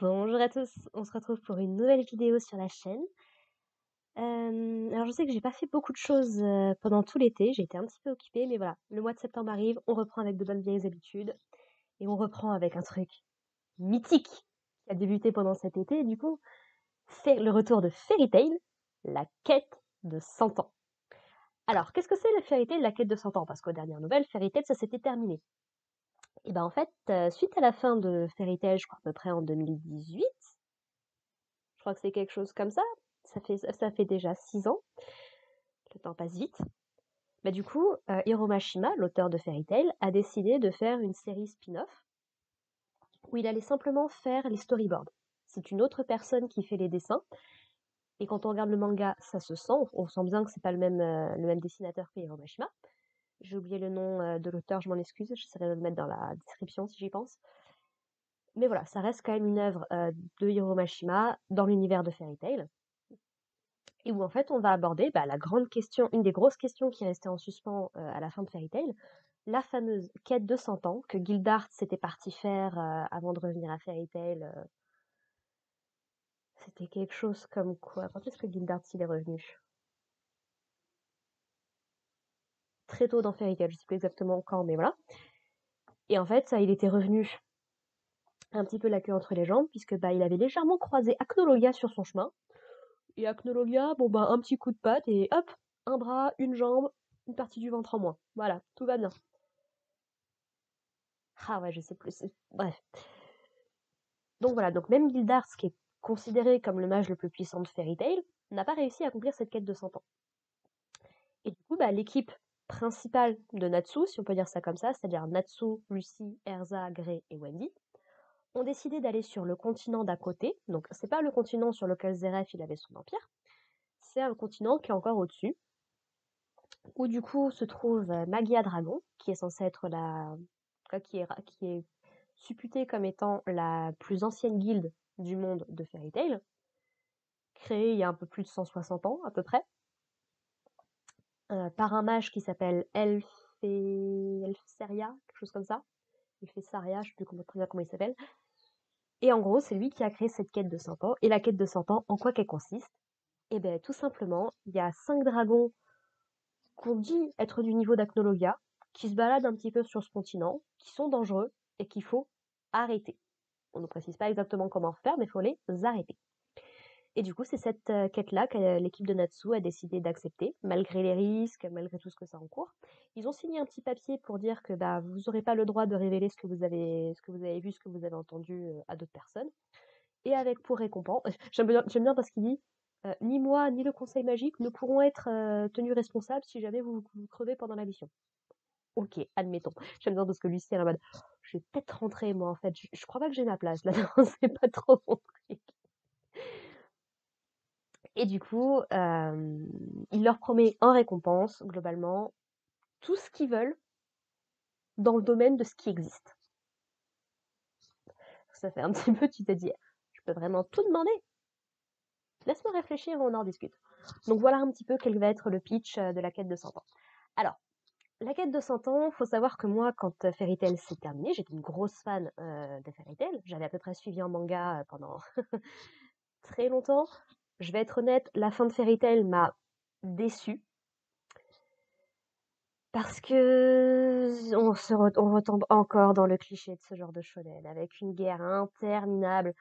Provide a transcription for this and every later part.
Bonjour à tous, on se retrouve pour une nouvelle vidéo sur la chaîne. Alors je sais que j'ai pas fait beaucoup de choses, pendant tout l'été, j'ai été un petit peu occupée, mais voilà, le mois de septembre arrive, on reprend avec de bonnes vieilles habitudes et on reprend avec un truc mythique qui a débuté pendant cet été, du coup, c'est le retour de Fairy Tail, la quête de 100 ans. Alors, qu'est-ce que c'est le Fairy Tail, la quête de 100 ans? Parce qu'aux dernières nouvelles, Fairy Tail, ça s'était terminé. Et ben en fait, suite à la fin de Fairy Tail, je crois à peu près en 2018, je crois que c'est quelque chose comme ça fait déjà 6 ans, le temps passe vite. Bah, du coup, Hiro Mashima, l'auteur de Fairy Tail, a décidé de faire une série spin-off où il allait simplement faire les storyboards. C'est une autre personne qui fait les dessins, et quand on regarde le manga, ça se sent, on sent bien que c'est pas le même dessinateur que Hiro Mashima. J'ai oublié le nom de l'auteur, je m'en excuse, j'essaierai de le mettre dans la description si j'y pense. Mais voilà, ça reste quand même une œuvre de Hiro Mashima dans l'univers de Fairy Tail. Et où en fait on va aborder la grande question, une des grosses questions qui restait en suspens à la fin de Fairy Tail, la fameuse quête de 100 ans que Gildart s'était parti faire avant de revenir à Fairy Tail. C'était quelque chose comme quoi? Quand est-ce que Gildart il est revenu? Très tôt dans Fairy Tail, je sais plus exactement quand, mais voilà. Et en fait, ça, il était revenu un petit peu la queue entre les jambes, puisque il avait légèrement croisé Acnologia sur son chemin. Et Acnologia, bon un petit coup de patte et hop, un bras, une jambe, une partie du ventre en moins. Voilà, tout va bien. Ah ouais, je sais plus. Bref. Donc voilà, donc même Gildart, qui est considéré comme le mage le plus puissant de Fairy Tail, n'a pas réussi à accomplir cette quête de 100 ans. Et du coup, l'équipe principale de Natsu, si on peut dire ça comme ça, c'est-à-dire Natsu, Lucy, Erza, Grey et Wendy, ont décidé d'aller sur le continent d'à côté. Donc c'est pas le continent sur lequel Zeref il avait son empire, c'est un continent qui est encore au-dessus, où du coup se trouve Magia Dragon, qui est censée être qui est supputée comme étant la plus ancienne guilde du monde de Fairy Tail, créée il y a un peu plus de 160 ans à peu près, par un mage qui s'appelle Elfseria, quelque chose comme ça. Elfesaria, je sais plus très bien comment il s'appelle. Et en gros, c'est lui qui a créé cette quête de 100 ans. Et la quête de 100 ans, en quoi qu'elle consiste? Eh bien, tout simplement, il y a 5 dragons qu'on dit être du niveau d'Acnologia, qui se baladent un petit peu sur ce continent, qui sont dangereux et qu'il faut arrêter. On ne précise pas exactement comment faire, mais il faut les arrêter. Et du coup, c'est cette quête-là que l'équipe de Natsu a décidé d'accepter, malgré les risques, malgré tout ce que ça encourt. Ils ont signé un petit papier pour dire que vous n'aurez pas le droit de révéler ce que vous avez vu, ce que vous avez entendu à d'autres personnes. Et avec pour récompense, j'aime bien parce qu'il dit ni moi ni le conseil magique ne pourront être tenus responsables si jamais vous crevez pendant la mission. Ok, admettons. J'aime bien parce que Lucie est en mode je vais peut-être rentrer moi en fait. Je crois pas que j'ai ma place là-dedans, c'est pas trop mon truc. Et du coup, il leur promet en récompense, globalement, tout ce qu'ils veulent dans le domaine de ce qui existe. Ça fait un petit peu, tu te dis, je peux vraiment tout demander? Laisse-moi réfléchir, on en discute. Donc voilà un petit peu quel va être le pitch de la quête de 100 ans. Alors, la quête de 100 ans, faut savoir que moi, quand Fairy Tail s'est terminé, j'étais une grosse fan de Fairy Tail. J'avais à peu près suivi en manga pendant très longtemps. Je vais être honnête, la fin de Fairy Tail m'a déçue. Parce que on retombe encore dans le cliché de ce genre de shonen, avec une guerre interminable,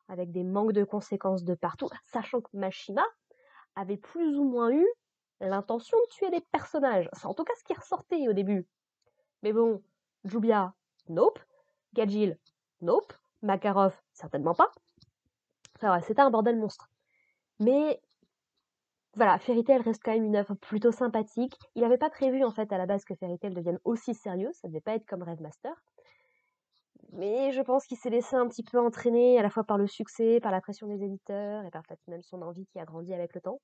avec des manques de conséquences de partout, sachant que Mashima avait plus ou moins eu l'intention de tuer des personnages. C'est en tout cas ce qui ressortait au début. Mais bon, Jubia, nope. Gajil, nope. Makarov, certainement pas. Enfin, ouais, c'était un bordel monstre. Mais voilà, Fairy Tail reste quand même une œuvre plutôt sympathique. Il n'avait pas prévu en fait à la base que Fairy Tail devienne aussi sérieux, ça devait pas être comme Rêve Master. Mais je pense qu'il s'est laissé un petit peu entraîner à la fois par le succès, par la pression des éditeurs et par peut-être même son envie qui a grandi avec le temps.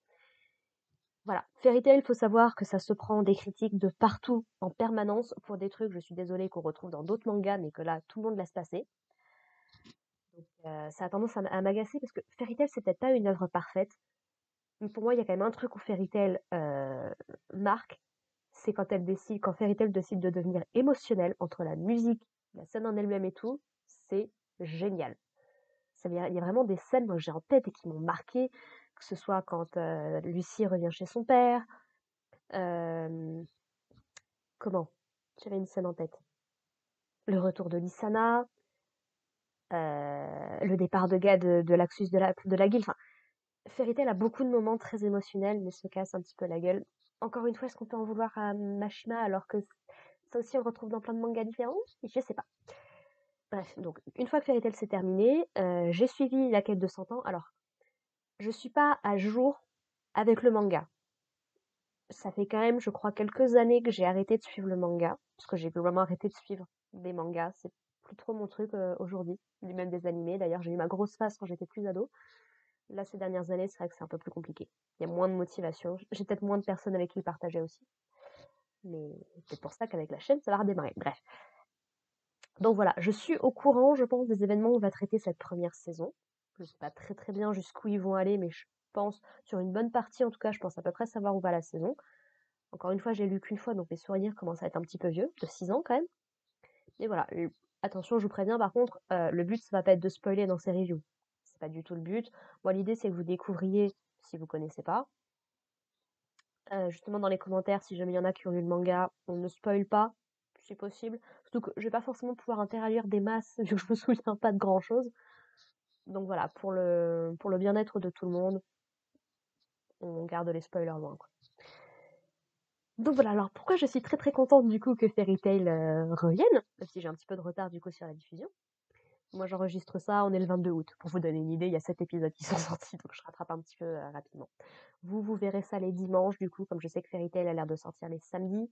Voilà, Fairy Tail, faut savoir que ça se prend des critiques de partout en permanence pour des trucs, je suis désolée, qu'on retrouve dans d'autres mangas, mais que là tout le monde laisse passer. Donc ça a tendance à m'agacer parce que Fairy Tail c'est peut-être pas une œuvre parfaite, mais pour moi il y a quand même un truc où Fairy Tail marque, c'est quand Fairy Tail décide de devenir émotionnel entre la musique, la scène en elle-même et tout, c'est génial. il y a vraiment des scènes, moi, que j'ai en tête et qui m'ont marquée, que ce soit quand Lucie revient chez son père. euh, Comment? J'avais une scène en tête. Le retour de Lysana, le départ de Laxus de la guilde. Enfin, Fairy Tail a beaucoup de moments très émotionnels, mais se casse un petit peu la gueule. Encore une fois, est-ce qu'on peut en vouloir à Mashima alors que ça aussi on le retrouve dans plein de mangas différents? Je sais pas. Bref, donc une fois que Fairy Tail s'est terminé, j'ai suivi la quête de 100 ans. Alors, je suis pas à jour avec le manga. Ça fait quand même, je crois, quelques années que j'ai arrêté de suivre le manga, parce que j'ai vraiment arrêté de suivre des mangas. C'est plus trop mon truc aujourd'hui, ni même des animés. D'ailleurs, j'ai eu ma grosse phase quand j'étais plus ado. Là, ces dernières années, c'est vrai que c'est un peu plus compliqué. Il y a moins de motivation. J'ai peut-être moins de personnes avec qui le partager aussi. Mais c'est pour ça qu'avec la chaîne, ça va redémarrer. Bref. Donc voilà, je suis au courant, je pense, des événements qu'on va traiter cette première saison. Je sais pas très très bien jusqu'où ils vont aller, mais je pense, sur une bonne partie en tout cas, je pense à peu près savoir où va la saison. Encore une fois, j'ai lu qu'une fois, donc mes souvenirs commencent à être un petit peu vieux, de 6 ans quand même. Et voilà, attention, je vous préviens, par contre, le but, ça va pas être de spoiler dans ces reviews. C'est pas du tout le but. Moi, l'idée, c'est que vous découvriez, si vous connaissez pas. Justement, dans les commentaires, si jamais il y en a qui ont lu le manga, on ne spoil pas, si possible. Surtout que je vais pas forcément pouvoir interagir des masses, vu que je me souviens pas de grand chose. Donc voilà, pour le bien-être de tout le monde, on garde les spoilers loin, quoi. Donc voilà, alors pourquoi je suis très très contente du coup que Fairy Tail revienne, même si j'ai un petit peu de retard du coup sur la diffusion. Moi j'enregistre ça, on est le 22 août. Pour vous donner une idée, il y a 7 épisodes qui sont sortis, donc je rattrape un petit peu rapidement. Vous verrez ça les dimanches du coup, comme je sais que Fairy Tail a l'air de sortir les samedis.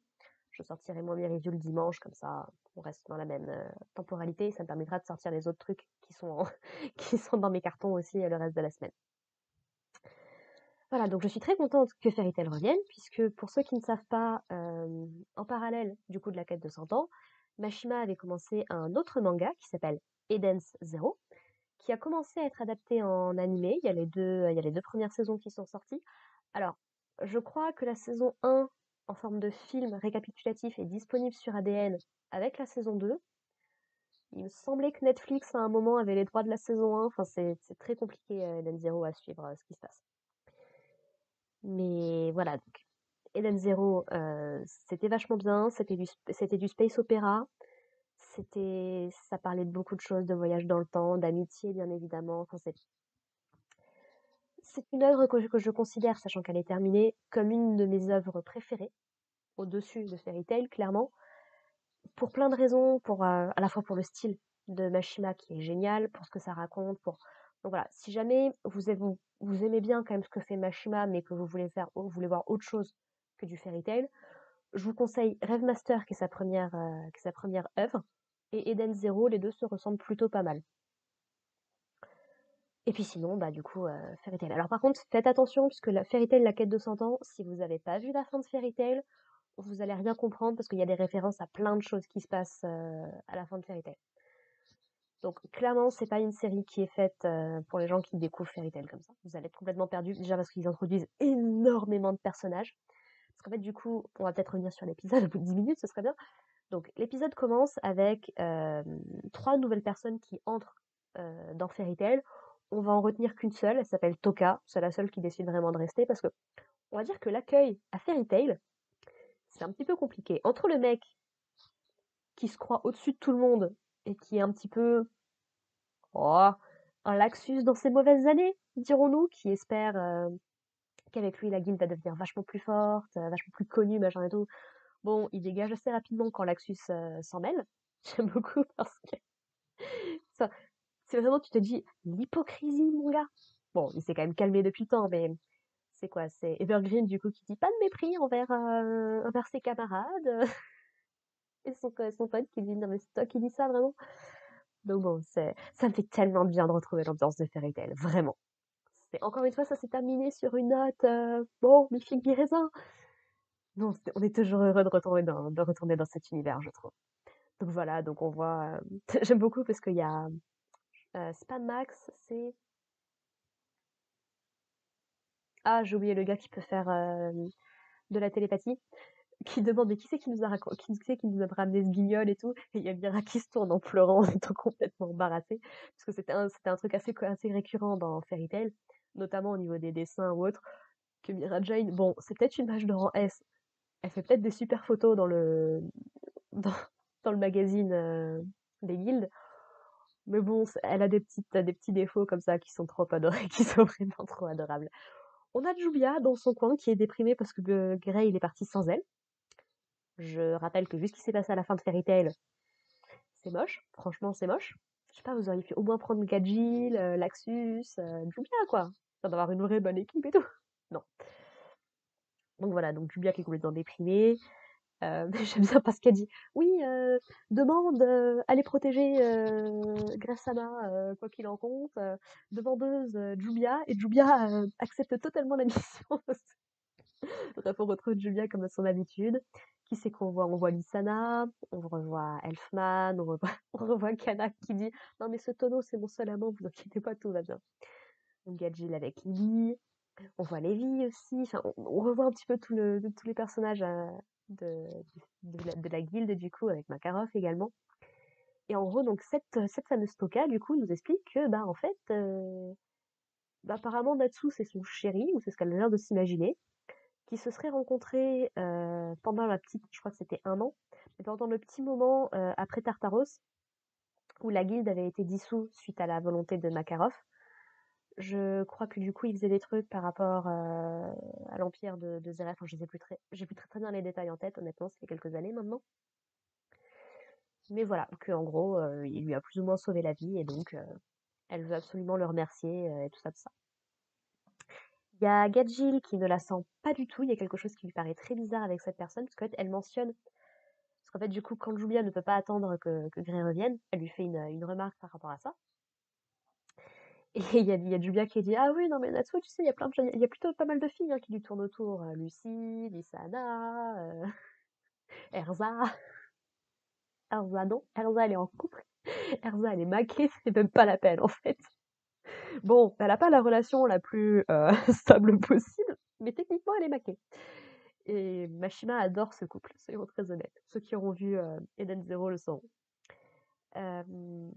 Je sortirai moi mes reviews le dimanche, comme ça on reste dans la même temporalité. Ça me permettra de sortir les autres trucs qui sont, qui sont dans mes cartons aussi le reste de la semaine. Voilà, donc je suis très contente que Fairy Tail revienne, puisque pour ceux qui ne savent pas, en parallèle du coup de la quête de 100 ans, Mashima avait commencé un autre manga qui s'appelle Eden's Zero, qui a commencé à être adapté en animé. Il y a les deux premières saisons qui sont sorties. Alors, je crois que la saison 1, en forme de film récapitulatif, est disponible sur ADN avec la saison 2. Il me semblait que Netflix, à un moment, avait les droits de la saison 1. Enfin, c'est très compliqué, Eden Zero, à suivre ce qui se passe. Mais voilà, donc Eden Zero, c'était vachement bien. C'était du space opéra. Ça parlait de beaucoup de choses, de voyage dans le temps, d'amitié, bien évidemment. Enfin, c'est une œuvre que je considère, sachant qu'elle est terminée, comme une de mes œuvres préférées, au-dessus de Fairy Tail, clairement, pour plein de raisons, à la fois pour le style de Mashima qui est génial, pour ce que ça raconte, donc voilà, si jamais vous aimez bien quand même ce que fait Mashima, mais que vous voulez voir autre chose que du Fairy Tail, je vous conseille Rêve Master, qui est sa première œuvre, et Eden Zero, les deux se ressemblent plutôt pas mal. Et puis sinon, bah du coup, Fairy Tail. Alors par contre, faites attention, puisque la Fairy Tail, la quête de 100 ans, si vous n'avez pas vu la fin de Fairy Tail, vous allez rien comprendre, parce qu'il y a des références à plein de choses qui se passent à la fin de Fairy Tail. Donc clairement, c'est pas une série qui est faite pour les gens qui découvrent Fairy Tail comme ça. Vous allez être complètement perdus, déjà parce qu'ils introduisent énormément de personnages. Parce qu'en fait, du coup, on va peut-être revenir sur l'épisode au bout de 10 minutes, ce serait bien. Donc l'épisode commence avec 3 nouvelles personnes qui entrent dans Fairy Tail. On va en retenir qu'une seule, elle s'appelle Toka. C'est la seule qui décide vraiment de rester, parce que on va dire que l'accueil à Fairy Tail, c'est un petit peu compliqué. Entre le mec qui se croit au-dessus de tout le monde et qui est un petit peu oh, un laxus dans ses mauvaises années, dirons-nous, qui espère qu'avec lui la guilde va devenir vachement plus forte, vachement plus connue, machin et tout. Bon, il dégage assez rapidement quand Laxus s'en mêle. J'aime beaucoup parce que ça, c'est vraiment, tu te dis, l'hypocrisie, mon gars. Bon, il s'est quand même calmé depuis le temps, mais c'est quoi? C'est Evergreen, du coup, qui dit pas de mépris envers ses camarades. Et son pote qui dit, non mais c'est toi qui dis ça, vraiment? Donc bon, ça me fait tellement de bien de retrouver l'ambiance de Fairy Tail, vraiment. Encore une fois, ça s'est terminé sur une note, bon, mi-figue, mi-raisin. Non, on est toujours heureux de retourner dans cet univers, je trouve. Donc voilà, donc on voit, j'aime beaucoup parce qu'il y a, c'est pas Max, c'est, ah, j'ai oublié le gars qui peut faire de la télépathie, qui demande: «Mais qui c'est qui nous a qui c'est qui nous a ramené ce guignol et tout?» et il y a Mira qui se tourne en pleurant, en étant complètement embarrassée, parce que c'était un truc assez récurrent dans Fairy Tail, notamment au niveau des dessins ou autres, que Mira Jane, bon, c'est peut-être une mage de rang S, elle fait peut-être des super photos dans dans le magazine, des guildes, mais bon, elle a des petits défauts comme ça qui sont trop adorés, qui sont vraiment trop adorables. On a Jubia dans son coin qui est déprimée parce que Grey il est parti sans elle. Je rappelle que vu ce qui s'est passé à la fin de Fairy Tail, c'est moche. Franchement, c'est moche. Je sais pas, vous auriez pu au moins prendre Gadgil, Laxus, Jubia, quoi. Histoire d'avoir une vraie bonne équipe et tout. Non. Donc voilà, donc Jubia qui est complètement déprimée. Mais j'aime bien parce qu'elle dit oui, demande, allez protéger Grace-sama, quoi qu'il en compte. Demandeuse Jubia, et Jubia accepte totalement la mission. Bref, on retrouve Jubia comme à son habitude. Qui c'est qu'on voit? On voit Lissana, on revoit Elfman, on revoit Kana qui dit non mais ce tonneau c'est mon seul amant, vous inquiétez pas, tout va bien. Donc Gadgil avec Lily, on voit Levi aussi, enfin, on revoit un petit peu tous les personnages de, de la guilde du coup, avec Makarov également. Et en gros, donc cette fameuse Toka du coup nous explique que bah en fait, bah, apparemment Natsu c'est son chéri, ou c'est ce qu'elle a l'air de s'imaginer, qui se seraient rencontrés pendant la petite, je crois que c'était 1 an, mais pendant le petit moment après Tartaros, où la guilde avait été dissoute suite à la volonté de Makarov. Je crois que du coup, ils faisaient des trucs par rapport à l'empire de Zeref. Enfin, je sais plus j'ai plus très bien les détails en tête, honnêtement, ça fait quelques années maintenant. Mais voilà, que en gros, il lui a plus ou moins sauvé la vie, et donc elle veut absolument le remercier, et tout ça, tout ça. Il y a Gadjil qui ne la sent pas du tout, il y a quelque chose qui lui paraît très bizarre avec cette personne, parce qu'en fait, elle mentionne. Parce qu'en fait, du coup, quand Julia ne peut pas attendre que Grey revienne, elle lui fait une remarque par rapport à ça. Et il y a Julia qui dit: «Ah oui, non mais Natsu, tu sais, il y a plein de il y a plutôt pas mal de filles, hein, qui lui tournent autour, Lucy, Lysana, Erza». Erza non, Erza elle est en couple. Erza elle est maquée, c'est même pas la peine en fait. Bon, elle a pas la relation la plus, stable possible, mais techniquement elle est maquée. Et Mashima adore ce couple, soyons très honnêtes. Ceux qui auront vu, Eden Zero le sauront. Hem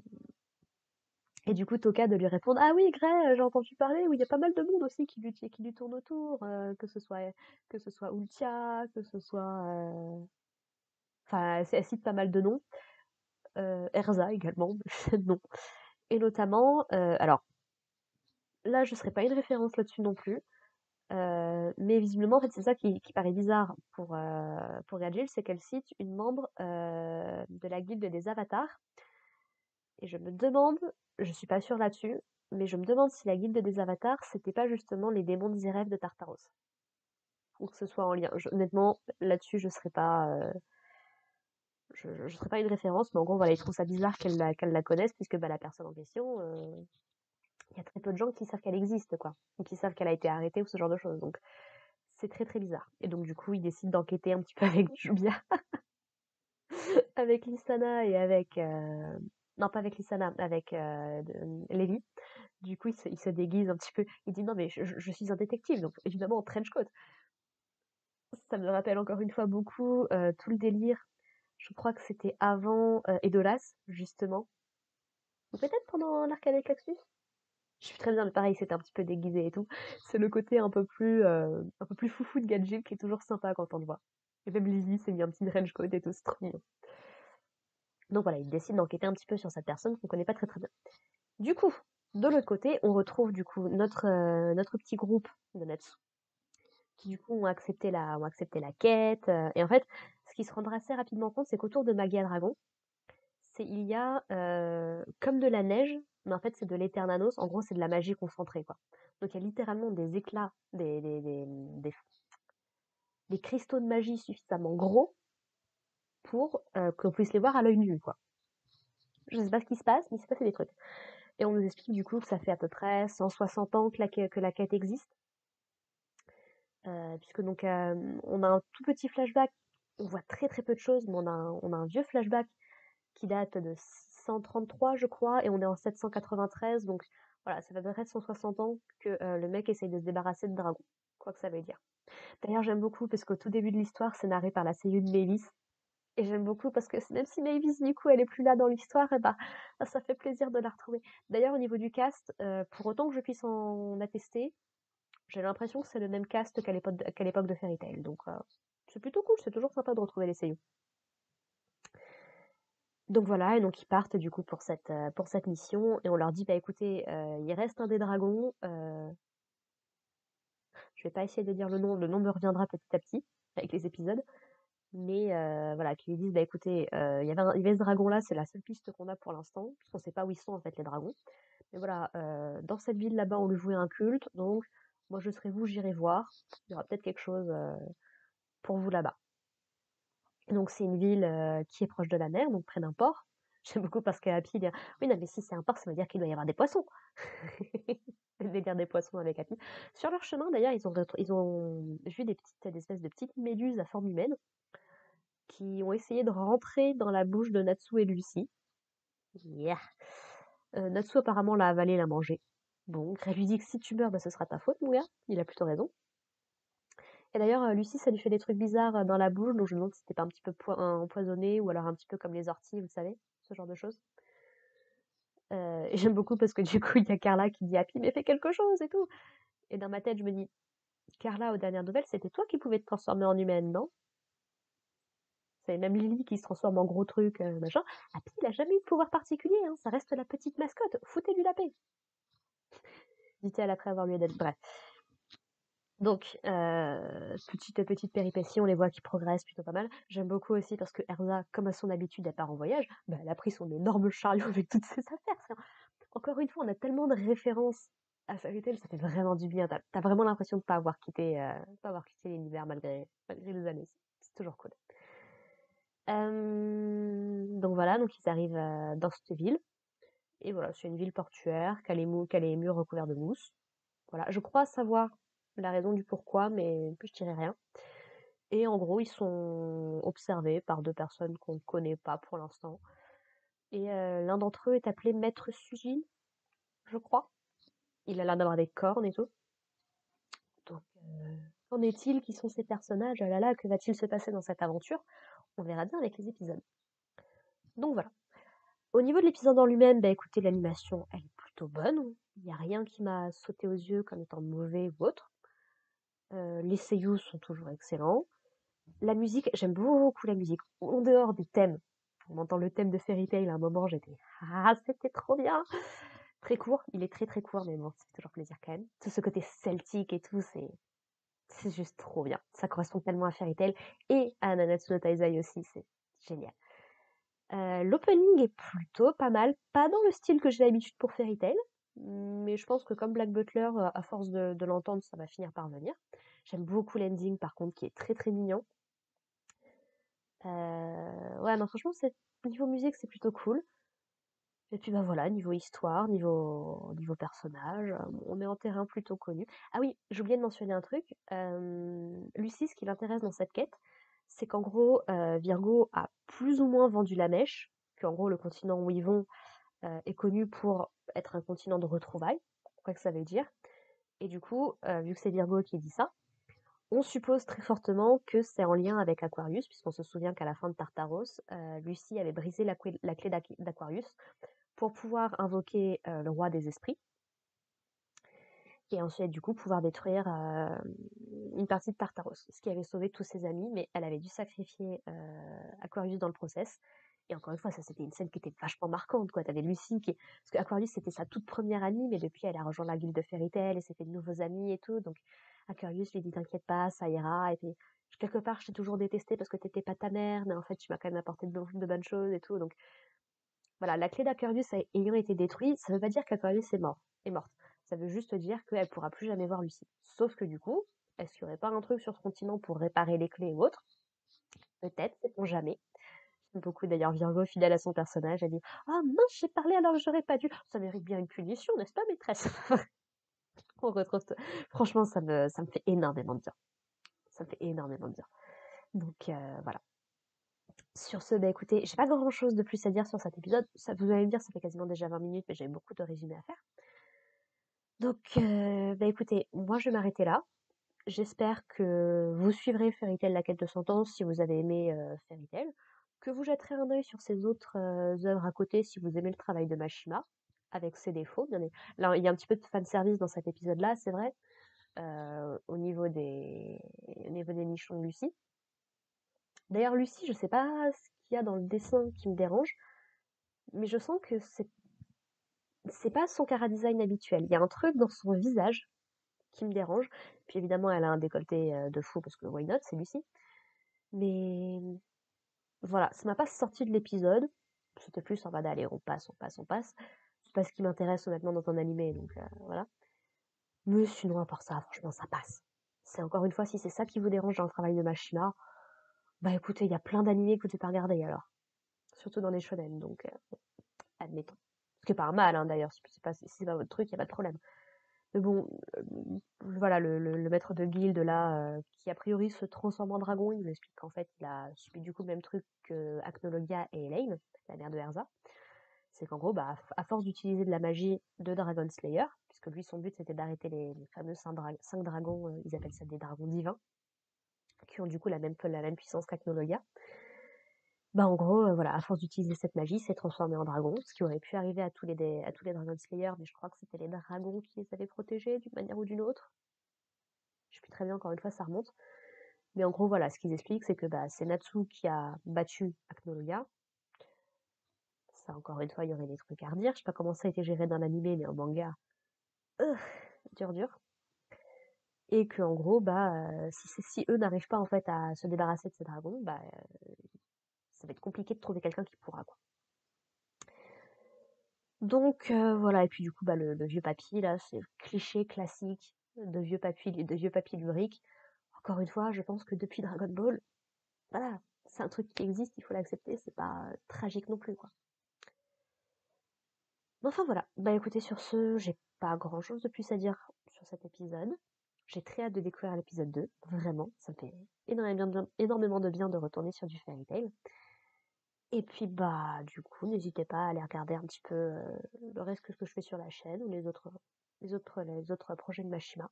Et du coup, Toka de lui répondre: «Ah oui, Grey, j'ai entendu parler, oui, il y a pas mal de monde aussi qui lui tourne autour, que ce soit Ultia, que ce soit, enfin, elle cite pas mal de noms, Erza également, non. Et notamment, alors là, je serai pas une référence là-dessus non plus, mais visiblement, en fait, c'est ça qui paraît bizarre pour Gadjil, c'est qu'elle cite une membre, de la guilde des avatars, et je me demande, je suis pas sûre là-dessus, mais je me demande si la guilde des avatars, c'était pas justement les démons de Zeref de Tartaros. Ou que ce soit en lien. Honnêtement, là-dessus, je serais pas une référence, mais en gros, voilà, ils trouvent ça bizarre qu'elle la connaisse, puisque bah, la personne en question, il y a très peu de gens qui savent qu'elle existe, quoi. Ou qui savent qu'elle a été arrêtée ou ce genre de choses. Donc, c'est très très bizarre. Et donc, du coup, ils décident d'enquêter un petit peu avec Jubia, avec Lissana et avec. Non, pas avec Lissana, avec Levi. Du coup, il se déguise un petit peu. Il dit non, mais je suis un détective, donc évidemment en trench coat. Ça me rappelle encore une fois beaucoup tout le délire. Je crois que c'était avant Edolas, justement. Ou peut-être pendant l'arc avec Laxus. Je suis très bien, mais pareil, c'était un petit peu déguisé et tout. C'est le côté un peu plus foufou de Gadget qui est toujours sympa quand on le voit. Et même Lily s'est mis un petit trench coat et tout, c'est trop mignon. Donc voilà, il décide d'enquêter un petit peu sur cette personne qu'on connaît pas très très bien. Du coup, de l'autre côté, on retrouve du coup notre petit groupe de Natsu, qui du coup ont accepté la quête. Et en fait, ce qui se rendra assez rapidement compte, c'est qu'autour de Magia Dragon, il y a comme de la neige, mais en fait c'est de l'éternanos. En gros, c'est de la magie concentrée, quoi. Donc il y a littéralement des éclats, des cristaux de magie suffisamment gros pour qu'on puisse les voir à l'œil nu, quoi. Je sais pas ce qui se passe, mais il s'est passé des trucs. Et on nous explique du coup que ça fait à peu près 160 ans que la quête existe. Puisque donc on a un tout petit flashback, on voit très très peu de choses, mais on a un vieux flashback qui date de 633 je crois, et on est en 793, donc voilà, ça fait à peu près 160 ans que le mec essaye de se débarrasser de dragon, quoi que ça veut dire. D'ailleurs, j'aime beaucoup parce qu'au tout début de l'histoire, c'est narré par la seiyū de Mavis et j'aime beaucoup parce que même si Mavis, du coup, elle est plus là dans l'histoire et ça fait plaisir de la retrouver. D'ailleurs, au niveau du cast, pour autant que je puisse en attester, j'ai l'impression que c'est le même cast qu'à l'époque de Fairy Tail, donc c'est plutôt cool, c'est toujours sympa de retrouver les seiyū. Donc voilà, et donc ils partent du coup pour cette mission et on leur dit: «Bah écoutez, il reste un des dragons, je vais pas essayer de dire le nom me reviendra petit à petit avec les épisodes, mais voilà, qui lui disent: «Bah écoutez, il y avait ce dragon-là, c'est la seule piste qu'on a pour l'instant, parce qu'on sait pas où ils sont en fait les dragons. Mais voilà, dans cette ville là-bas, on lui vouait un culte, donc moi je serai vous, j'irai voir. Il y aura peut-être quelque chose pour vous là-bas.» Donc c'est une ville qui est proche de la mer, donc près d'un port. J'aime beaucoup parce que Happy dit: «Oui, non, mais si c'est un port, ça veut dire qu'il doit y avoir des poissons.» Le délire des poissons avec Happy. Sur leur chemin, d'ailleurs, ils ont vu des espèces de petites méduses à forme humaine qui ont essayé de rentrer dans la bouche de Natsu et Lucy. Yeah. Natsu apparemment l'a avalé, l'a mangé. Bon, elle lui dit que si tu meurs, bah, ce sera ta faute, mon gars. Il a plutôt raison. Et d'ailleurs, Lucy, ça lui fait des trucs bizarres dans la bouche, donc je me demande si c'était pas un petit peu empoisonné ou alors un petit peu comme les orties, vous savez, ce genre de choses. Et j'aime beaucoup parce que du coup, il y a Carla qui dit Happy, mais fais quelque chose et tout. Et dans ma tête, je me dis, Carla, aux dernières nouvelles, c'était toi qui pouvais te transformer en humaine, non? C'est même Lily qui se transforme en gros truc, machin. Happy, il a jamais eu de pouvoir particulier, hein. Ça reste la petite mascotte. Foutez-lui la paix. Dit-elle après avoir lu d'être bref. Donc, petite péripétie, on les voit qui progressent plutôt pas mal. J'aime beaucoup aussi parce que Erza, comme à son habitude, elle part en voyage. Bah, elle a pris son énorme chariot avec toutes ses affaires. Encore une fois, on a tellement de références à Fairy Tail, ça fait vraiment du bien. T'as vraiment l'impression de pas avoir quitté l'univers malgré les années. C'est toujours cool. Donc voilà, donc ils arrivent dans cette ville. Et voilà, c'est une ville portuaire, qui a les murs recouverts de mousse. Voilà, je crois savoir la raison du pourquoi, mais je dirais rien. Et en gros, ils sont observés par deux personnes qu'on ne connaît pas pour l'instant. Et l'un d'entre eux est appelé Maître Sujin, je crois. Il a l'air d'avoir des cornes et tout. Donc, qu'en est-il? Qui sont ces personnages? Ah là là, que va-t-il se passer dans cette aventure? On verra bien avec les épisodes. Donc voilà. Au niveau de l'épisode en lui-même, bah écoutez, l'animation, elle est plutôt bonne. Il n'y a rien qui m'a sauté aux yeux comme étant mauvais ou autre. Les seiyuu sont toujours excellents. La musique, j'aime beaucoup la musique. En dehors des thèmes, on entend le thème de Fairy Tail à un moment, j'étais ah, c'était trop bien. Très court, il est très très court, mais bon, ça fait toujours plaisir quand même. Tout ce côté celtique et tout, c'est juste trop bien. Ça correspond tellement à Fairy Tail et à Nanatsu no Taizai aussi, c'est génial. L'opening est plutôt pas mal, pas dans le style que j'ai l'habitude pour Fairy Tail, mais je pense que comme Black Butler, à force de l'entendre, ça va finir par venir. J'aime beaucoup l'ending par contre, qui est très très mignon. Ouais, non, franchement, niveau musique, c'est plutôt cool. Et puis bah voilà, niveau histoire, niveau personnage, on est en terrain plutôt connu. Ah oui, j'ai oublié de mentionner un truc. Lucie, ce qui l'intéresse dans cette quête, c'est qu'en gros, Virgo a plus ou moins vendu la mèche, qu'en gros, le continent où ils vont est connu pour être un continent de retrouvailles, quoi que ça veut dire. Et du coup, vu que c'est Virgo qui dit ça, on suppose très fortement que c'est en lien avec Aquarius, puisqu'on se souvient qu'à la fin de Tartaros, Lucie avait brisé la clé d'Aquarius pour pouvoir invoquer le roi des esprits, et ensuite du coup pouvoir détruire une partie de Tartaros, ce qui avait sauvé tous ses amis, mais elle avait dû sacrifier Aquarius dans le process. Et encore une fois, ça c'était une scène qui était vachement marquante, quoi. T'avais Lucie qui... Parce que Aquarius c'était sa toute première amie, mais depuis elle a rejoint la guilde de Fairy Tail et s'est fait de nouveaux amis et tout, donc Aquarius lui dit t'inquiète pas, ça ira, et puis quelque part je t'ai toujours détesté parce que t'étais pas ta mère, mais en fait tu m'as quand même apporté de bonnes choses et tout, donc voilà, la clé d'Aquarius ayant été détruite, ça veut pas dire qu'Aquarius est morte. Ça veut juste dire qu'elle pourra plus jamais voir Lucie. Sauf que du coup, est-ce qu'il y aurait pas un truc sur ce continent pour réparer les clés ou autre? Peut-être, sait-on jamais. J'aime beaucoup d'ailleurs Virgo, fidèle à son personnage, elle dit ah mince, j'ai parlé alors que j'aurais pas dû. Ça mérite bien une punition, n'est-ce pas, maîtresse? On retrouve franchement, ça me fait énormément de bien. Ça me fait énormément de bien. Donc voilà. Sur ce, bah écoutez, j'ai pas grand chose de plus à dire sur cet épisode. Ça, vous allez me dire, ça fait quasiment déjà 20 minutes, mais j'ai beaucoup de résumés à faire. Donc, bah écoutez, moi je vais m'arrêter là. J'espère que vous suivrez Fairy Tail La Quête de Sentence si vous avez aimé Fairy Tail, que vous jetterez un œil sur ses autres œuvres à côté si vous aimez le travail de Mashima, avec ses défauts. Là, il y a un petit peu de fanservice dans cet épisode-là, c'est vrai, au niveau des nichons de Lucie. D'ailleurs, Lucie, je sais pas ce qu'il y a dans le dessin qui me dérange, mais je sens que c'est pas son chara-design habituel. Il y a un truc dans son visage qui me dérange. Puis évidemment, elle a un décolleté de fou parce que why not, c'est Lucie. Mais voilà, ça m'a pas sorti de l'épisode. C'était plus en mode allez, on passe, on passe, on passe. C'est pas ce qui m'intéresse honnêtement dans un animé, donc voilà. Mais sinon, à part ça, franchement, ça passe. C'est encore une fois, si c'est ça qui vous dérange dans le travail de Machina, bah écoutez, il y a plein d'animés que vous devez pas regarder alors. Surtout dans les shonen, donc admettons. Ce qui est pas un mal, hein, d'ailleurs, si c'est pas votre truc, il y a pas de problème. Mais bon, voilà, le maître de guilde là, qui a priori se transforme en dragon, il nous explique qu'en fait il a subi du coup le même truc que Acnologia et Elaine, la mère de Erza. C'est qu'en gros, bah, à force d'utiliser de la magie de Dragon Slayer, puisque lui son but c'était d'arrêter les fameux 5 dragons, ils appellent ça des dragons divins, qui ont du coup la même puissance qu'Acnologia. Bah en gros, voilà, à force d'utiliser cette magie, s'est transformé en dragon, ce qui aurait pu arriver à tous les Dragon Slayer, mais je crois que c'était les dragons qui les avaient protégés d'une manière ou d'une autre. Je sais plus très bien, encore une fois, ça remonte. Mais en gros, voilà, ce qu'ils expliquent, c'est que bah, c'est Natsu qui a battu Acnologia. Ça, encore une fois, il y aurait des trucs à redire. Je sais pas comment ça a été géré dans l'animé, mais en manga, euh, dur, dur. Et que en gros, bah, si eux n'arrivent pas en fait à se débarrasser de ces dragons, bah, ça va être compliqué de trouver quelqu'un qui pourra, quoi. Donc voilà, et puis du coup, bah, le vieux papy, là, c'est le cliché classique de vieux papy lyrique. Encore une fois, je pense que depuis Dragon Ball, voilà, c'est un truc qui existe, il faut l'accepter, c'est pas tragique non plus, quoi. Mais enfin voilà, bah écoutez, sur ce, j'ai pas grand chose de plus à dire sur cet épisode. J'ai très hâte de découvrir l'épisode 2, vraiment, ça me fait énormément de bien de retourner sur du Fairy Tail. Et puis bah du coup, n'hésitez pas à aller regarder un petit peu le reste que ce que je fais sur la chaîne ou les autres projets de Mashima.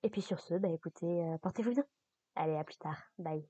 Et puis sur ce, bah écoutez, portez-vous bien. Allez, à plus tard. Bye.